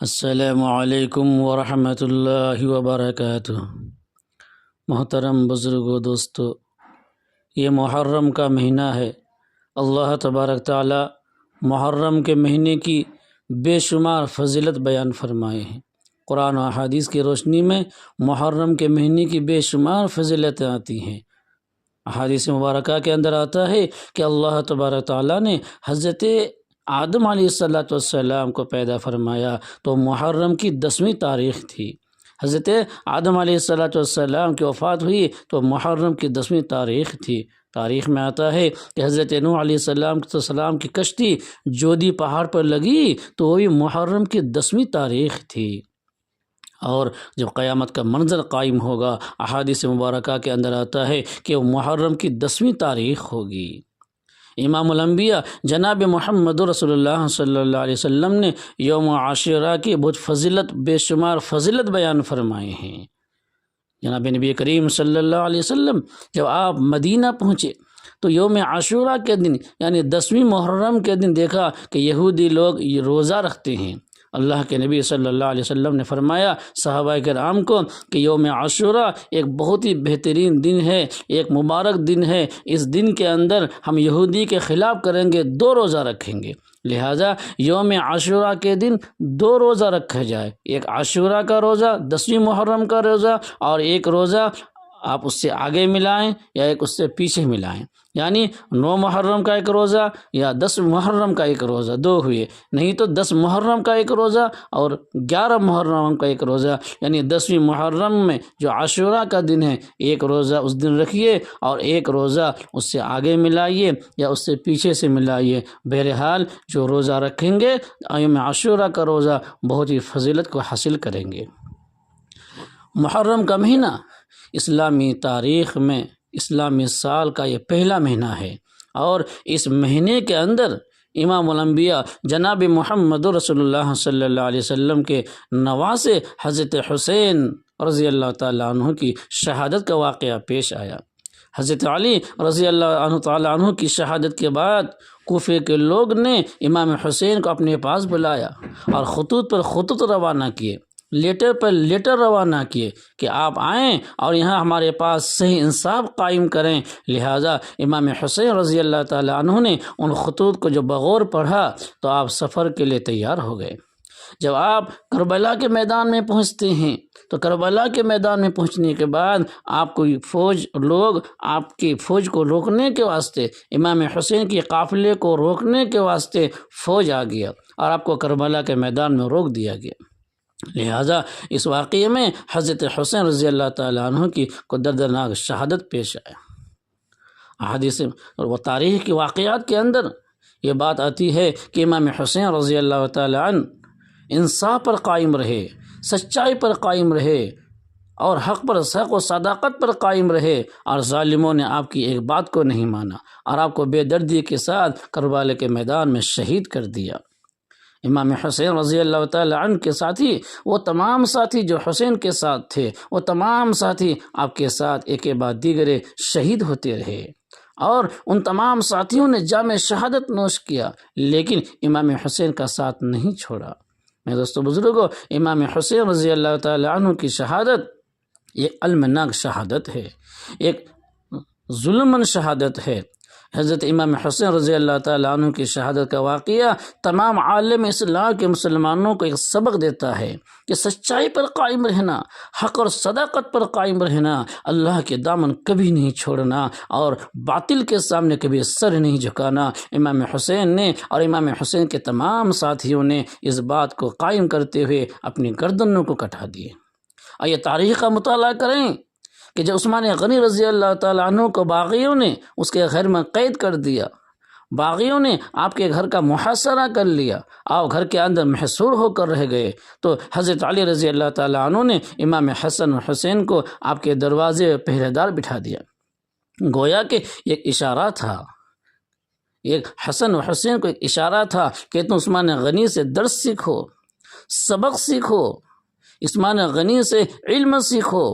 السلام علیکم ورحمۃ اللہ وبرکاتہ۔ محترم بزرگوں، دوستو، یہ محرم کا مہینہ ہے۔ اللہ تبارک تعالی محرم کے مہینے کی بے شمار فضیلت بیان فرمائے ہیں۔ قرآن و احادیث کی روشنی میں محرم کے مہینے کی بے شمار فضیلتیں آتی ہیں۔ احادیث مبارکہ کے اندر آتا ہے کہ اللہ تبارک تعالی نے حضرت آدم علیہ السلام کو پیدا فرمایا تو محرم کی 10ویں تاریخ تھی۔ حضرت آدم علیہ السلام کی وفات ہوئی تو محرم کی 10ویں تاریخ تھی۔ تاریخ میں آتا ہے کہ حضرت نوح علیہ السلام کی کشتی جودی پہاڑ پر لگی تو وہی محرم کی 10ویں تاریخ تھی۔ اور جب قیامت کا منظر قائم ہوگا، احادیث مبارکہ کے اندر آتا ہے کہ وہ محرم کی 10ویں تاریخ ہوگی۔ امام الانبیاء جناب محمد رسول اللہ صلی اللہ علیہ وسلم نے یوم عاشوراء کی بہت فضیلت، بے شمار فضیلت بیان فرمائے ہیں۔ جناب نبی کریم صلی اللہ علیہ وسلم جب آپ مدینہ پہنچے تو یوم عاشوراء کے دن یعنی 10ویں محرم کے دن دیکھا کہ یہودی لوگ یہ روزہ رکھتے ہیں۔ اللہ کے نبی صلی اللہ علیہ وسلم نے فرمایا صحابہ کرام کو کہ یوم عاشوراء ایک بہت ہی بہترین دن ہے، ایک مبارک دن ہے۔ اس دن کے اندر ہم یہودی کے خلاف کریں گے، 2 روزہ رکھیں گے، لہٰذا یوم عاشوراء کے دن 2 روزہ رکھا جائے، ایک عاشوراء کا روزہ، 10ویں محرم کا روزہ، اور ایک روزہ آپ اس سے آگے ملائیں یا ایک اس سے پیچھے ملائیں، یعنی 9 محرم کا ایک روزہ یا 10 محرم کا ایک روزہ، 2 ہوئے، نہیں تو 10 محرم کا ایک روزہ اور 11 محرم کا ایک روزہ، یعنی 10ویں محرم میں جو عاشوراء کا دن ہے ایک روزہ اس دن رکھیے اور ایک روزہ اس سے آگے ملائیے یا اس سے پیچھے سے ملائیے۔ بہرحال جو روزہ رکھیں گے یوم عاشوراء کا روزہ بہت ہی فضیلت کو حاصل کریں گے۔ محرم کا مہینہ اسلامی تاریخ میں اسلامی سال کا یہ پہلا مہینہ ہے، اور اس مہینے کے اندر امام الانبیاء جناب محمد رسول اللہ صلی اللہ علیہ وسلم کے نواسے حضرت حسین رضی اللہ تعالیٰ عنہ کی شہادت کا واقعہ پیش آیا۔ حضرت علی رضی اللہ تعالیٰ عنہ کی شہادت کے بعد کوفے کے لوگ نے امام حسین کو اپنے پاس بلایا اور خطوط پر خطوط روانہ کیے، لیٹر پر لیٹر روانہ کیے کہ آپ آئیں اور یہاں ہمارے پاس صحیح انصاف قائم کریں۔ لہٰذا امام حسین رضی اللہ تعالیٰ عنہ نے ان خطوط کو جو بغور پڑھا تو آپ سفر کے لیے تیار ہو گئے۔ جب آپ کربلا کے میدان میں پہنچتے ہیں تو کربلا کے میدان میں پہنچنے کے بعد آپ کو آپ کی فوج کو روکنے کے واسطے، امام حسین کی قافلے کو روکنے کے واسطے فوج آ گیا اور آپ کو کربلا کے میدان میں روک دیا گیا۔ لہٰذا اس واقعے میں حضرت حسین رضی اللہ تعالیٰ عنہ کی کو دردناک شہادت پیش آیا۔ احادیث و تاریخ کے واقعات کے اندر یہ بات آتی ہے کہ امام حسین رضی اللہ تعالیٰ عنہ انصاف پر قائم رہے، سچائی پر قائم رہے اور حق و صداقت پر قائم رہے، اور ظالموں نے آپ کی ایک بات کو نہیں مانا اور آپ کو بے دردی کے ساتھ کربلا کے میدان میں شہید کر دیا۔ امام حسین رضی اللہ تعالیٰ عنہ کے ساتھی، وہ تمام ساتھی جو حسین کے ساتھ تھے، وہ تمام ساتھی آپ کے ساتھ ایک کے بعد دیگرے شہید ہوتے رہے، اور ان تمام ساتھیوں نے جام شہادت نوش کیا، لیکن امام حسین کا ساتھ نہیں چھوڑا۔ میرے دوستو بزرگوں، امام حسین رضی اللہ تعالیٰ عنہ کی شہادت ایک المناک شہادت ہے، ایک ظلمن شہادت ہے۔ حضرت امام حسین رضی اللہ تعالیٰ عنہ کی شہادت کا واقعہ تمام عالم اسلام کے مسلمانوں کو ایک سبق دیتا ہے کہ سچائی پر قائم رہنا، حق اور صداقت پر قائم رہنا، اللہ کے دامن کبھی نہیں چھوڑنا اور باطل کے سامنے کبھی سر نہیں جھکانا۔ امام حسین نے اور امام حسین کے تمام ساتھیوں نے اس بات کو قائم کرتے ہوئے اپنی گردنوں کو کٹا دیے۔ اور یہ تاریخ کا مطالعہ کریں کہ جب عثمان غنی رضی اللہ تعالیٰ عنہ کو باغیوں نے اس کے گھر میں قید کر دیا، باغیوں نے آپ کے گھر کا محاصرہ کر لیا، آپ گھر کے اندر محصور ہو کر رہ گئے، تو حضرت علی رضی اللہ تعالیٰ عنہ نے امام حسن و حسین کو آپ کے دروازے پہرے دار بٹھا دیا۔ گویا کہ ایک اشارہ تھا، ایک حسن و حسین کو ایک اشارہ تھا کہ تم عثمان غنی سے درس سیکھو، سبق سیکھو، عثمان غنی سے علم سیکھو،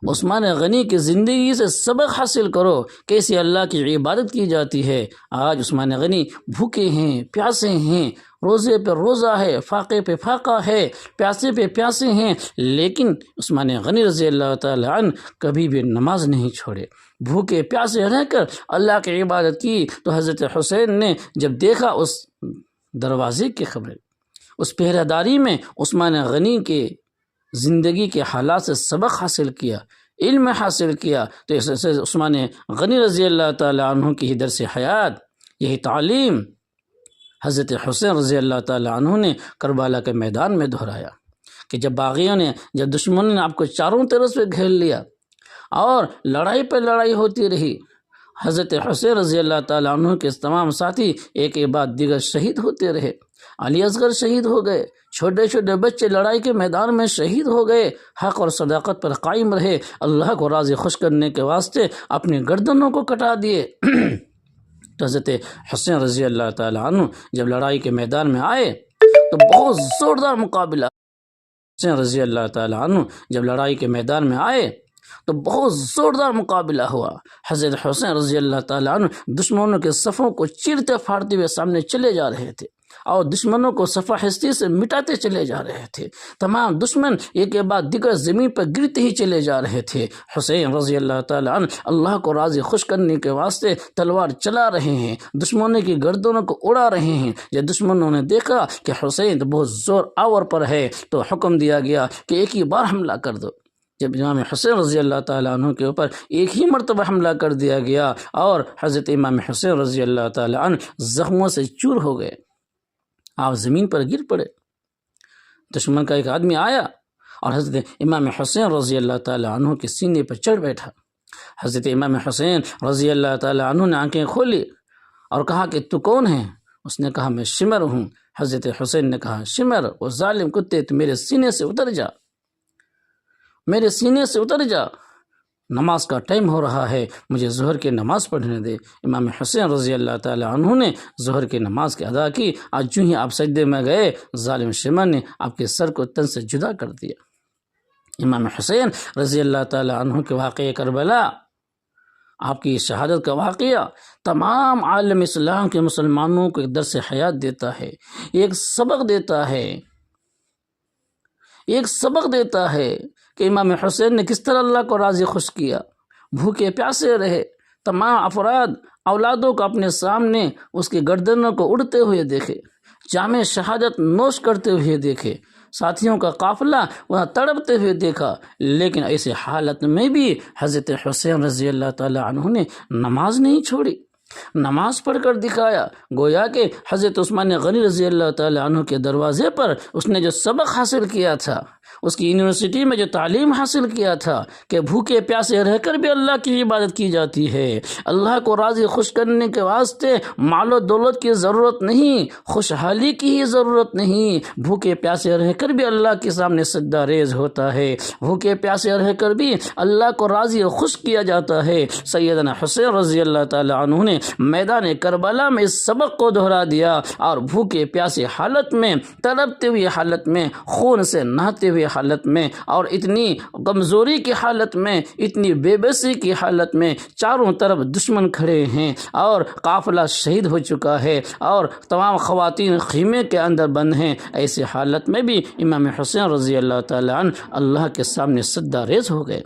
عثمان غنی کی زندگی سے سبق حاصل کرو کیسے اللہ کی عبادت کی جاتی ہے۔ آج عثمان غنی بھوکے ہیں، پیاسے ہیں، روزے پہ روزہ ہے، فاقے پہ فاقہ ہے، پیاسے پہ پیاسے ہیں، لیکن عثمان غنی رضی اللہ تعالی عنہ کبھی بھی نماز نہیں چھوڑے، بھوکے پیاسے رہ کر اللہ کی عبادت کی۔ تو حضرت حسین نے جب دیکھا اس دروازے کی خبر، اس پہرہ داری میں عثمان غنی کے زندگی کے حالات سے سبق حاصل کیا، علم حاصل کیا، تو اس سے عثمان غنی رضی اللہ تعالی عنہ کی درس حیات، یہی تعلیم حضرت حسین رضی اللہ تعالی عنہ نے کربلا کے میدان میں دہرایا کہ جب باغیوں نے، جب دشمنوں نے آپ کو چاروں طرف سے گھیر لیا اور لڑائی پہ لڑائی ہوتی رہی، حضرت حسین رضی اللہ تعالی عنہ کے تمام ساتھی ایک کے بعد دیگر شہید ہوتے رہے۔ علی اصغر شہید ہو گئے، چھوٹے چھوٹے بچے لڑائی کے میدان میں شہید ہو گئے، حق اور صداقت پر قائم رہے، اللہ کو راضی خوش کرنے کے واسطے اپنی گردنوں کو کٹا دیے۔ تو حضرت حسین رضی اللہ تعالی عنہ جب لڑائی کے میدان میں آئے تو بہت زوردار مقابلہ، حسین رضی اللہ تعالی عنہ جب لڑائی کے میدان میں آئے تو بہت زوردار مقابلہ ہوا۔ حضرت حسین رضی اللہ تعالی عنہ دشمنوں کے صفوں کو چیرتے پھاڑتے ہوئے سامنے چلے جا رہے تھے اور دشمنوں کو صفحہ ہستی سے مٹاتے چلے جا رہے تھے۔ تمام دشمن ایک کے بعد دیگر زمین پر گرتے ہی چلے جا رہے تھے۔ حسین رضی اللہ تعالی عنہ اللہ کو راضی خوش کرنے کے واسطے تلوار چلا رہے ہیں، دشمنوں کی گردنوں کو اڑا رہے ہیں۔ جب دشمنوں نے دیکھا کہ حسین تو بہت زور آور پر ہے تو حکم دیا گیا کہ ایک ہی بار حملہ کر دو۔ جب امام حسین رضی اللہ تعالیٰ عنہ کے اوپر ایک ہی مرتبہ حملہ کر دیا گیا اور حضرت امام حسین رضی اللہ تعالیٰ عنہ زخموں سے چور ہو گئے، آپ زمین پر گر پڑے۔ دشمن کا ایک آدمی آیا اور حضرت امام حسین رضی اللہ تعالیٰ عنہ کے سینے پر چڑھ بیٹھا۔ حضرت امام حسین رضی اللہ تعالیٰ عنہ نے آنکھیں کھولی اور کہا کہ تو کون ہے؟ اس نے کہا میں شمر ہوں۔ حضرت حسین نے کہا شمر وہ ظالم کتے، تو میرے سینے سے اتر جا، میرے سینے سے اتر جا، نماز کا ٹائم ہو رہا ہے، مجھے ظہر کی نماز پڑھنے دے۔ امام حسین رضی اللہ تعالی عنہ نے ظہر کی نماز کی ادا کی۔ آج جو ہی آپ سجدے میں گئے، ظالم شمر نے آپ کے سر کو تن سے جدا کر دیا۔ امام حسین رضی اللہ تعالی عنہ کے واقعہ کربلا، آپ کی شہادت کا واقعہ تمام عالم اسلام کے مسلمانوں کو ایک درس حیات دیتا ہے، ایک سبق دیتا ہے، ایک سبق دیتا ہے کہ امام حسین نے کس طرح اللہ کو راضی خوش کیا، بھوکے پیاسے رہے، تمام افراد اولادوں کو اپنے سامنے اس کی گردنوں کو اڑتے ہوئے دیکھے، جام شہادت نوش کرتے ہوئے دیکھے، ساتھیوں کا قافلہ وہاں تڑپتے ہوئے دیکھا، لیکن ایسے حالت میں بھی حضرت حسین رضی اللہ تعالی عنہ نے نماز نہیں چھوڑی، نماز پڑھ کر دکھایا۔ گویا کہ حضرت عثمان غنی رضی اللہ تعالی عنہ کے دروازے پر اس نے جو سبق حاصل کیا تھا، اس کی یونیورسٹی میں جو تعلیم حاصل کیا تھا کہ بھوکے پیاسے رہ کر بھی اللہ کی عبادت کی جاتی ہے، اللہ کو راضی خوش کرنے کے واسطے مال و دولت کی ضرورت نہیں، خوشحالی کی ہی ضرورت نہیں، بھوکے پیاسے رہ کر بھی اللہ کے سامنے سجدہ ریز ہوتا ہے، بھوکے پیاسے رہ کر بھی اللہ کو راضی و خوش کیا جاتا ہے۔ سیدنا حسین رضی اللہ تعالی عنہ نے میدان کربلا میں اس سبق کو دہرا دیا اور بھوکے پیاسے حالت میں، تڑپتے ہوئے حالت میں، خون سے نہاتے ہوئے حالت میں اور اتنی کمزوری کی حالت میں، اتنی بے بسی کی حالت میں، چاروں طرف دشمن کھڑے ہیں اور قافلہ شہید ہو چکا ہے اور تمام خواتین خیمے کے اندر بند ہیں، ایسی حالت میں بھی امام حسین رضی اللہ تعالی عنہ اللہ کے سامنے سجدہ ریز ہو گئے۔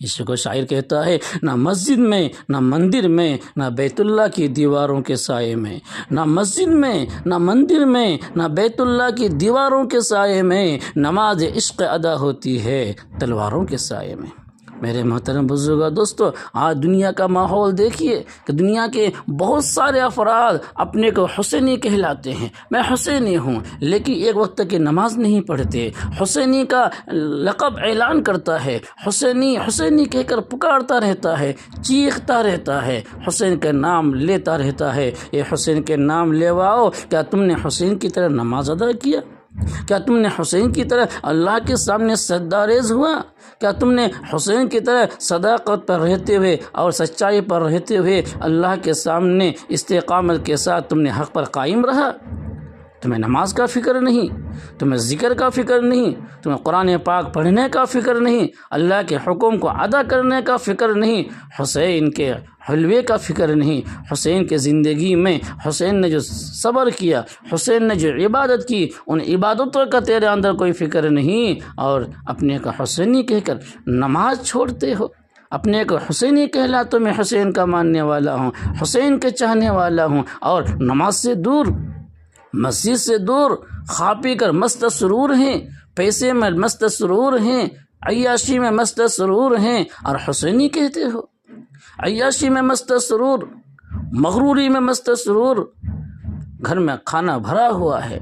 اس کو شاعر کہتا ہے، نہ مسجد میں، نہ مندر میں، نہ بیت اللہ کی دیواروں کے سائے میں، نہ مسجد میں، نہ مندر میں، نہ بیت اللہ کی دیواروں کے سائے میں، نماز عشق ادا ہوتی ہے تلواروں کے سائے میں۔ میرے محترم بزرگوں دوستو، آج دنیا کا ماحول دیکھیے کہ دنیا کے بہت سارے افراد اپنے کو حسینی کہلاتے ہیں، میں حسینی ہوں، لیکن ایک وقت کی نماز نہیں پڑھتے، حسینی کا لقب اعلان کرتا ہے، حسینی حسینی کہہ کر پکارتا رہتا ہے، چیختا رہتا ہے، حسین کا نام لیتا رہتا ہے۔ یہ حسین کے نام لیواؤ، کیا تم نے حسین کی طرح نماز ادا کیا؟ کیا تم نے حسین کی طرح اللہ کے سامنے سجدہ ریز ہوا؟ کیا تم نے حسین کی طرح صداقت پر رہتے ہوئے اور سچائی پر رہتے ہوئے اللہ کے سامنے استقامت کے ساتھ تم نے حق پر قائم رہا؟ تمہیں نماز کا فکر نہیں، تمہیں ذکر کا فکر نہیں، تمہیں قرآن پاک پڑھنے کا فکر نہیں، اللہ کے حکم کو ادا کرنے کا فکر نہیں، حسین کے حلوے کا فکر نہیں، حسین کے زندگی میں حسین نے جو صبر کیا، حسین نے جو عبادت کی، ان عبادتوں کا تیرے اندر کوئی فکر نہیں، اور اپنے کا حسینی کہہ کر نماز چھوڑتے ہو۔ اپنے کو حسینی کہلاتا میں حسین کا ماننے والا ہوں، حسین کے چاہنے والا ہوں، اور نماز سے دور، مسجد سے دور، کھا پی کر مست سرور ہیں، پیسے میں مست سرور ہیں، عیاشی میں مست سرور ہیں، اور حسینی کہتے ہو۔ عیاشی میں مست سرور، مغروری میں مست سرور، گھر میں کھانا بھرا ہوا ہے،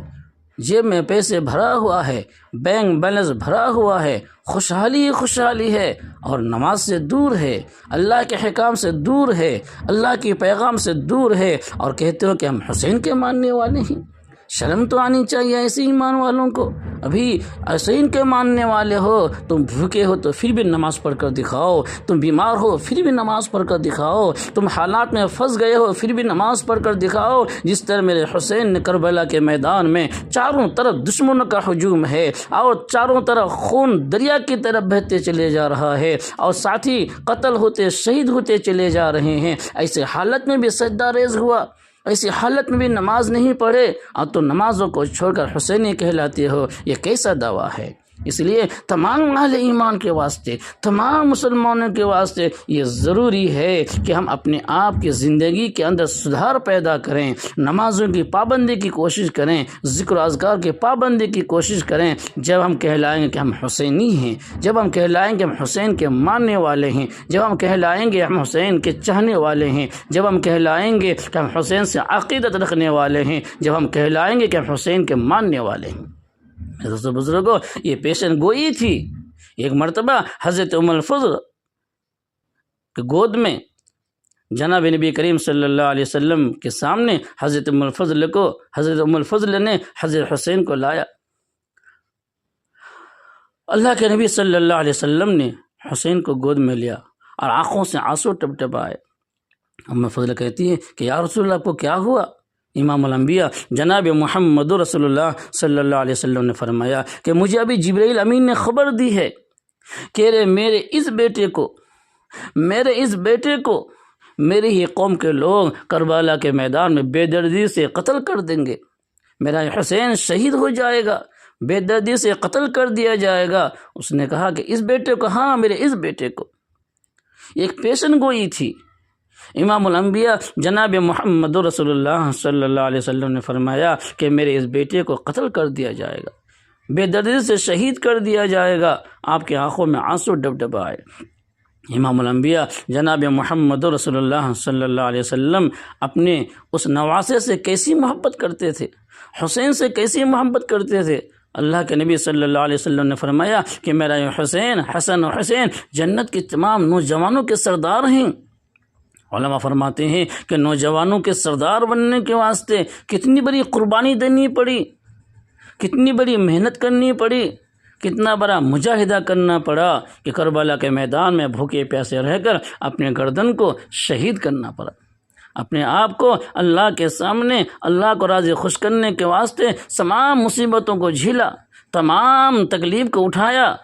جیب میں پیسے بھرا ہوا ہے، بینک بیلنس بھرا ہوا ہے، خوشحالی خوشحالی ہے، اور نماز سے دور ہے، اللہ کے حکام سے دور ہے، اللہ کی پیغام سے دور ہے، اور کہتے ہو کہ ہم حسین کے ماننے والے ہیں۔ شرم تو آنی چاہیے ایسے ایمان والوں کو۔ ابھی حسین کے ماننے والے ہو، تم بھوکے ہو تو پھر بھی نماز پڑھ کر دکھاؤ، تم بیمار ہو پھر بھی نماز پڑھ کر دکھاؤ، تم حالات میں پھنس گئے ہو پھر بھی نماز پڑھ کر دکھاؤ۔ جس طرح میرے حسین نے کربلا کے میدان میں چاروں طرف دشمنوں کا ہجوم ہے، اور چاروں طرف خون دریا کی طرف بہتے چلے جا رہا ہے، اور ساتھی قتل ہوتے شہید ہوتے چلے جا رہے ہیں، ایسے حالت میں بھی سجدہ ریز ہوا، ایسی حالت میں بھی نماز نہیں پڑھے، اور تو نمازوں کو چھوڑ کر حسینی کہلاتے ہو، یہ کیسا دعویٰ ہے؟ اس لیے تمام اہل ایمان کے واسطے، تمام مسلمانوں کے واسطے یہ ضروری ہے کہ ہم اپنے آپ کی زندگی کے اندر سدھار پیدا کریں، نمازوں کی پابندی کی کوشش کریں، ذکر و اذکار کی پابندی کی کوشش کریں۔ جب ہم کہلائیں گے کہ ہم حسینی ہیں، جب ہم کہلائیں گے ہم حسین کے ماننے والے ہیں، جب ہم کہلائیں گے ہم حسین کے چاہنے والے ہیں، جب ہم کہلائیں گے کہ ہم حسین سے عقیدت رکھنے والے ہیں، جب ہم کہلائیں گے کہ ہم حسین کے ماننے والے ہیں۔ دوستو بزرگوں، یہ پیشن گوئی تھی۔ ایک مرتبہ حضرت ام الفضل کے گود میں جناب نبی کریم صلی اللہ علیہ وسلم کے سامنے حضرت ام الفضل نے حضرت حسین کو لایا۔ اللہ کے نبی صلی اللہ علیہ وسلم نے حسین کو گود میں لیا اور آنکھوں سے آنسو ٹپ ٹپ آئے۔ ام الفضل کہتی ہے کہ یا رسول اللہ، آپ کو کیا ہوا؟ امام الانبیاء جناب محمد رسول اللہ صلی اللہ علیہ وسلم نے فرمایا کہ مجھے ابھی جبرائیل امین نے خبر دی ہے کہ میرے اس بیٹے کو میری ہی قوم کے لوگ کربلا کے میدان میں بے دردی سے قتل کر دیں گے، میرا حسین شہید ہو جائے گا، بے دردی سے قتل کر دیا جائے گا۔ اس نے کہا کہ اس بیٹے کو، ہاں میرے اس بیٹے کو۔ ایک پیشن گوئی تھی۔ امام الانبیاء جناب محمد رسول اللہ صلی اللہ علیہ وسلم نے فرمایا کہ میرے اس بیٹے کو قتل کر دیا جائے گا، بے دردی سے شہید کر دیا جائے گا۔ آپ کی آنکھوں میں آنسو ڈب ڈب آئے۔ امام الانبیاء جناب محمد رسول اللہ صلی اللہ علیہ وسلم اپنے اس نواسے سے کیسی محبت کرتے تھے، حسین سے کیسی محبت کرتے تھے۔ اللہ کے نبی صلی اللہ علیہ وسلم نے فرمایا کہ میرا یہ حسین، حسن و حسین جنت کے تمام نوجوانوں کے سردار ہیں۔ علماء فرماتے ہیں کہ نوجوانوں کے سردار بننے کے واسطے کتنی بڑی قربانی دینی پڑی، کتنی بڑی محنت کرنی پڑی، کتنا بڑا مجاہدہ کرنا پڑا کہ کربلا کے میدان میں بھوکے پیاسے رہ کر اپنے گردن کو شہید کرنا پڑا، اپنے آپ کو اللہ کے سامنے اللہ کو راضی خوش کرنے کے واسطے تمام مصیبتوں کو جھیلا، تمام تکلیف کو اٹھایا،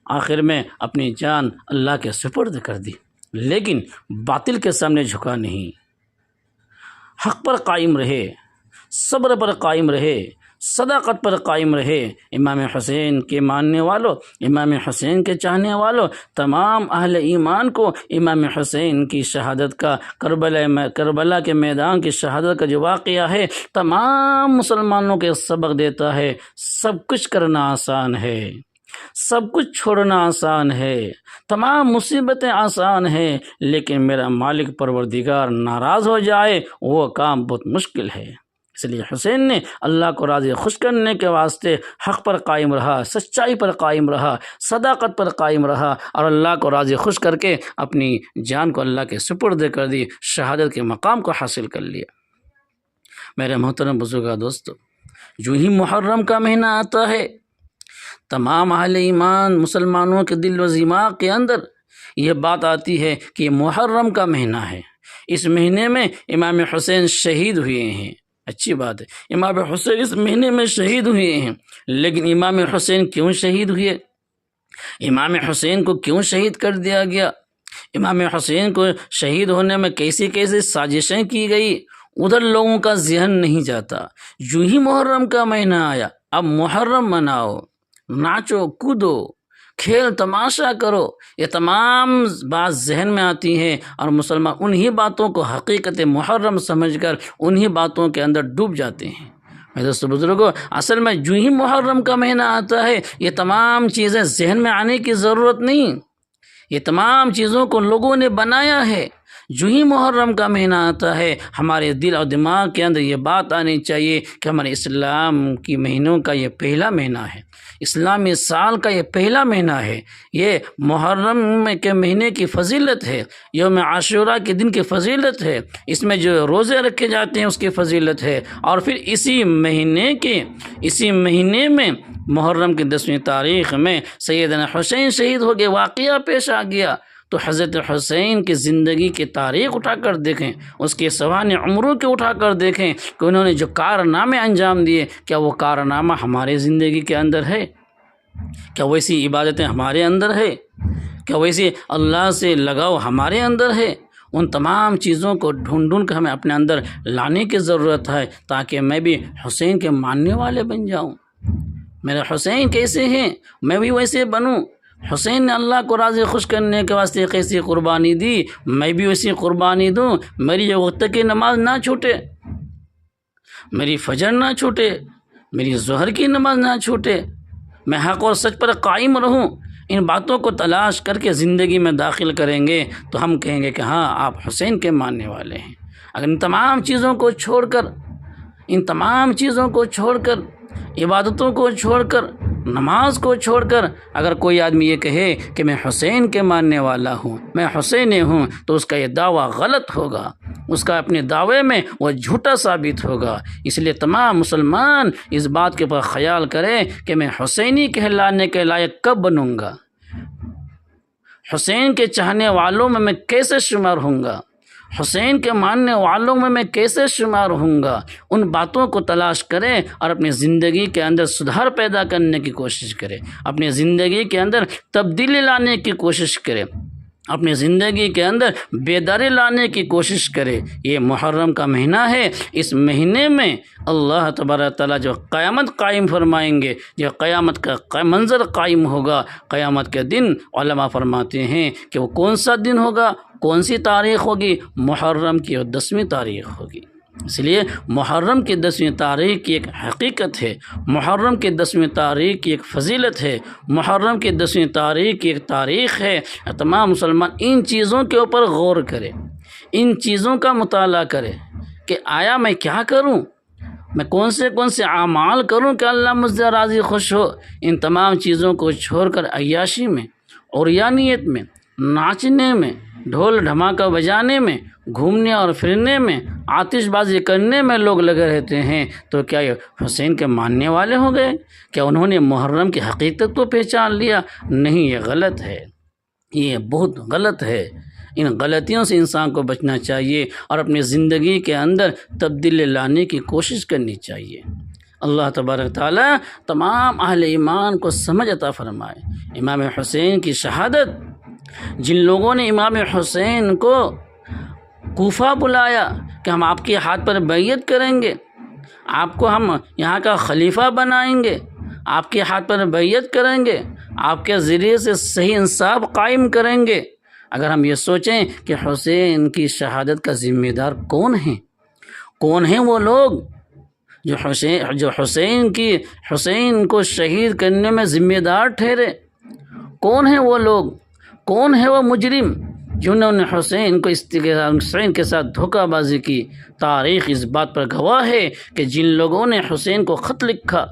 آخر میں اپنی جان اللہ کے سپرد کر دی، لیکن باطل کے سامنے جھکا نہیں، حق پر قائم رہے، صبر پر قائم رہے، صداقت پر قائم رہے۔ امام حسین کے ماننے والوں، امام حسین کے چاہنے والوں، تمام اہل ایمان کو امام حسین کی شہادت کا، کربلا کے میدان کی شہادت کا جو واقعہ ہے تمام مسلمانوں کے سبق دیتا ہے۔ سب کچھ کرنا آسان ہے، سب کچھ چھوڑنا آسان ہے، تمام مصیبتیں آسان ہیں، لیکن میرا مالک پروردگار ناراض ہو جائے وہ کام بہت مشکل ہے۔ اس لیے حسین نے اللہ کو راضی خوش کرنے کے واسطے حق پر قائم رہا، سچائی پر قائم رہا، صداقت پر قائم رہا، اور اللہ کو راضی خوش کر کے اپنی جان کو اللہ کے سپرد کر دی، شہادت کے مقام کو حاصل کر لیا۔ میرے محترم بزرگاں دوستو، جو ہی محرم کا مہینہ آتا ہے تمام اہل ایمان مسلمانوں کے دل و دماغ کے اندر یہ بات آتی ہے کہ یہ محرم کا مہینہ ہے، اس مہینے میں امام حسین شہید ہوئے ہیں، اچھی بات ہے، امام حسین اس مہینے میں شہید ہوئے ہیں، لیکن امام حسین کیوں شہید ہوئے؟ امام حسین کو کیوں شہید کر دیا گیا؟ امام حسین کو شہید ہونے میں کیسی کیسی سازشیں کی گئی، ادھر لوگوں کا ذہن نہیں جاتا۔ جو ہی محرم کا مہینہ آیا، اب محرم مناؤ، ناچو کودو، کھیل تماشا کرو، یہ تمام بات ذہن میں آتی ہیں، اور مسلمان انہی باتوں کو حقیقت محرم سمجھ کر انہی باتوں کے اندر ڈوب جاتے ہیں۔ میرے دوستو بزرگوں، اصل میں جو ہی محرم کا مہینہ آتا ہے، یہ تمام چیزیں ذہن میں آنے کی ضرورت نہیں، یہ تمام چیزوں کو لوگوں نے بنایا ہے۔ جو ہی محرم کا مہینہ آتا ہے، ہمارے دل اور دماغ کے اندر یہ بات آنی چاہیے کہ ہمارے اسلام کی مہینوں کا یہ پہلا مہینہ ہے، اسلامی سال کا یہ پہلا مہینہ ہے، یہ محرم کے مہینے کی فضیلت ہے، یوم عاشوراء کے دن کی فضیلت ہے، اس میں جو روزے رکھے جاتے ہیں اس کی فضیلت ہے، اور پھر اسی مہینے میں محرم کی 10ویں تاریخ میں سیدنا حسین شہید ہو گئے، واقعہ پیش آ گیا۔ تو حضرت حسین کی زندگی کی تاریخ اٹھا کر دیکھیں، اس کے سوانح عمروں کے اٹھا کر دیکھیں کہ انہوں نے جو کارنامے انجام دیے، کیا وہ کارنامہ ہمارے زندگی کے اندر ہے؟ کیا ویسی عبادتیں ہمارے اندر ہے؟ کیا ویسی اللہ سے لگاؤ ہمارے اندر ہے؟ ان تمام چیزوں کو ڈھونڈ کر ہمیں اپنے اندر لانے کی ضرورت ہے، تاکہ میں بھی حسین کے ماننے والے بن جاؤں۔ میرے حسین کیسے ہیں، میں بھی ویسے بنوں۔ حسین نے اللہ کو راضی خوش کرنے کے واسطے کیسی قربانی دی، میں بھی ویسی قربانی دوں۔ میری یہ وقت کی نماز نہ چھوٹے، میری فجر نہ چھوٹے، میری ظہر کی نماز نہ چھوٹے، میں حق اور سچ پر قائم رہوں۔ ان باتوں کو تلاش کر کے زندگی میں داخل کریں گے تو ہم کہیں گے کہ ہاں آپ حسین کے ماننے والے ہیں۔ اگر ان تمام چیزوں کو چھوڑ کر، ان تمام چیزوں کو چھوڑ کر، عبادتوں کو چھوڑ کر، نماز کو چھوڑ کر اگر کوئی آدمی یہ کہے کہ میں حسین کے ماننے والا ہوں، میں حسینی ہوں، تو اس کا یہ دعویٰ غلط ہوگا، اس کا اپنے دعوے میں وہ جھوٹا ثابت ہوگا۔ اس لیے تمام مسلمان اس بات کے اوپر خیال کریں کہ میں حسینی کہلانے کے لائق کب بنوں گا، حسین کے چاہنے والوں میں کیسے شمار ہوں گا، حسین کے ماننے والوں میں کیسے شمار ہوں گا۔ ان باتوں کو تلاش کریں اور اپنی زندگی کے اندر سدھار پیدا کرنے کی کوشش کریں، اپنی زندگی کے اندر تبدیلی لانے کی کوشش کریں، اپنی زندگی کے اندر بیداری لانے کی کوشش کرے۔ یہ محرم کا مہینہ ہے، اس مہینے میں اللہ تبارک تعالیٰ جو قیامت قائم فرمائیں گے، جو قیامت کا منظر قائم ہوگا قیامت کے دن، علماء فرماتے ہیں کہ وہ کون سا دن ہوگا، کون سی تاریخ ہوگی؟ محرم کی 10ویں تاریخ ہوگی۔ اس لیے محرم کی 10ویں تاریخ کی ایک حقیقت ہے، محرم کی 10ویں تاریخ کی ایک فضیلت ہے، محرم کی 10ویں تاریخ کی ایک تاریخ ہے۔ تمام مسلمان ان چیزوں کے اوپر غور کرے، ان چیزوں کا مطالعہ کرے کہ آیا میں کیا کروں، میں کون سے اعمال کروں کہ اللہ مجھ سے راضی خوش ہو۔ ان تمام چیزوں کو چھوڑ کر عیاشی میں، عریانیت میں، ناچنے میں، ڈھول دھماکہ بجانے میں، گھومنے اور پھرنے میں، آتش بازی کرنے میں لوگ لگے رہتے ہیں، تو کیا یہ حسین کے ماننے والے ہو گئے؟ کیا انہوں نے محرم کی حقیقت کو پہچان لیا؟ نہیں، یہ غلط ہے، یہ بہت غلط ہے۔ ان غلطیوں سے انسان کو بچنا چاہیے اور اپنی زندگی کے اندر تبدیلی لانے کی کوشش کرنی چاہیے۔ اللہ تبارک تعالیٰ تمام اہل ایمان کو سمجھ عطا فرمائے۔ امام حسین کی شہادت، جن لوگوں نے امام حسین کو کوفہ بلایا کہ ہم آپ کے ہاتھ پر بیعت کریں گے، آپ کو ہم یہاں کا خلیفہ بنائیں گے، آپ کے ہاتھ پر بیعت کریں گے، آپ کے ذریعے سے صحیح انصاف قائم کریں گے، اگر ہم یہ سوچیں کہ حسین کی شہادت کا ذمہ دار کون ہیں وہ لوگ جو حسین کو شہید کرنے میں ذمہ دار ٹھہرے؟ کون ہیں وہ لوگ؟ کون ہے وہ مجرم جنہوں نے حسین کے ساتھ دھوکہ بازی کی؟ تاریخ اس بات پر گواہ ہے کہ جن لوگوں نے حسین کو خط لکھا،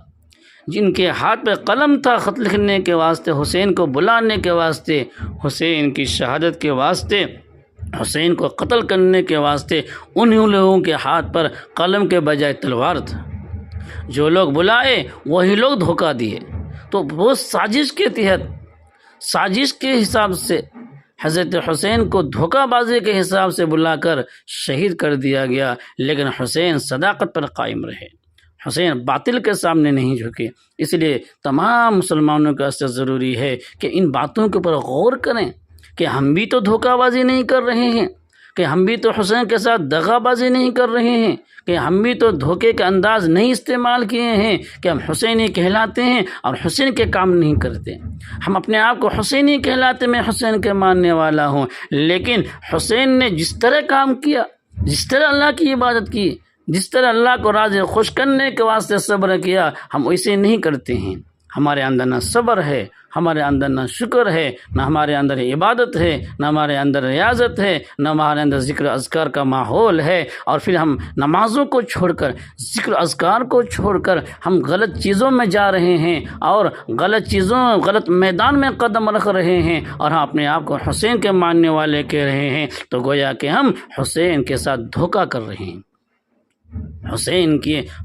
جن کے ہاتھ پہ قلم تھا خط لکھنے کے واسطے، حسین کو بلانے کے واسطے، حسین کی شہادت کے واسطے، حسین کو قتل کرنے کے واسطے، انہی لوگوں کے ہاتھ پر قلم کے بجائے تلوار تھا۔ جو لوگ بلائے وہی لوگ دھوکہ دیے۔ تو وہ سازش کے تحت، سازش کے حساب سے حضرت حسین کو دھوکہ بازی کے حساب سے بلا کر شہید کر دیا گیا، لیکن حسین صداقت پر قائم رہے، حسین باطل کے سامنے نہیں جھکے۔ اس لیے تمام مسلمانوں کا اس سے ضروری ہے کہ ان باتوں کے اوپر غور کریں کہ ہم بھی تو دھوکہ بازی نہیں کر رہے ہیں، کہ ہم بھی تو حسین کے ساتھ دغا بازی نہیں کر رہے ہیں، کہ ہم بھی تو دھوکے کا انداز نہیں استعمال کیے ہیں کہ ہم حسینی کہلاتے ہیں اور حسین کے کام نہیں کرتے۔ ہم اپنے آپ کو حسینی کہلاتے، میں حسین کے ماننے والا ہوں، لیکن حسین نے جس طرح کام کیا، جس طرح اللہ کی عبادت کی، جس طرح اللہ کو راضی خوش کرنے کے واسطے صبر کیا، ہم ویسے نہیں کرتے ہیں۔ ہمارے اندر نہ صبر ہے، ہمارے اندر نہ شکر ہے، نہ ہمارے اندر عبادت ہے، نہ ہمارے اندر ریاضت ہے، نہ ہمارے اندر ذکر اذکار کا ماحول ہے، اور پھر ہم نمازوں کو چھوڑ کر، ذکر اذکار کو چھوڑ کر ہم غلط چیزوں میں جا رہے ہیں اور غلط میدان میں قدم رکھ رہے ہیں، اور ہم اپنے آپ کو حسین کے ماننے والے کہہ رہے ہیں، تو گویا کہ ہم حسین کے ساتھ دھوکہ کر رہے ہیں۔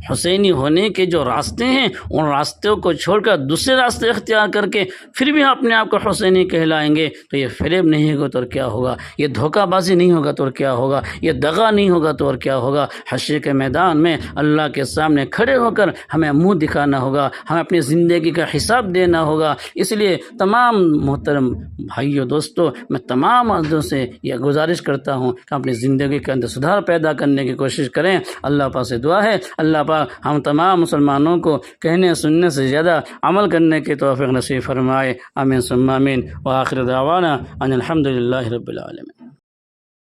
حسینی ہونے کے جو راستے ہیں، ان راستوں کو چھوڑ کر دوسرے راستے اختیار کر کے پھر بھی ہم اپنے آپ کو حسینی کہلائیں گے، تو یہ فریب نہیں ہوگا تو اور کیا ہوگا، یہ دھوکہ بازی نہیں ہوگا تو اور کیا ہوگا، یہ دغا نہیں ہوگا تو اور کیا ہوگا۔ حشر کے میدان میں اللہ کے سامنے کھڑے ہو کر ہمیں منہ دکھانا ہوگا، ہمیں اپنی زندگی کا حساب دینا ہوگا۔ اس لیے تمام محترم بھائیوں، دوستوں، میں تمام عزیزوں سے یہ گزارش کرتا ہوں کہ اپنی زندگی کے اندر سدھار پیدا کرنے کی کوشش کریں۔ اللہ پاک سے دعا ہے اللہ پاک ہم تمام مسلمانوں کو کہنے سننے سے زیادہ عمل کرنے کی توفیق نصیب فرمائے۔ آمین ثم آمین، وآخر دعوانا ان الحمد للہ رب العالمین۔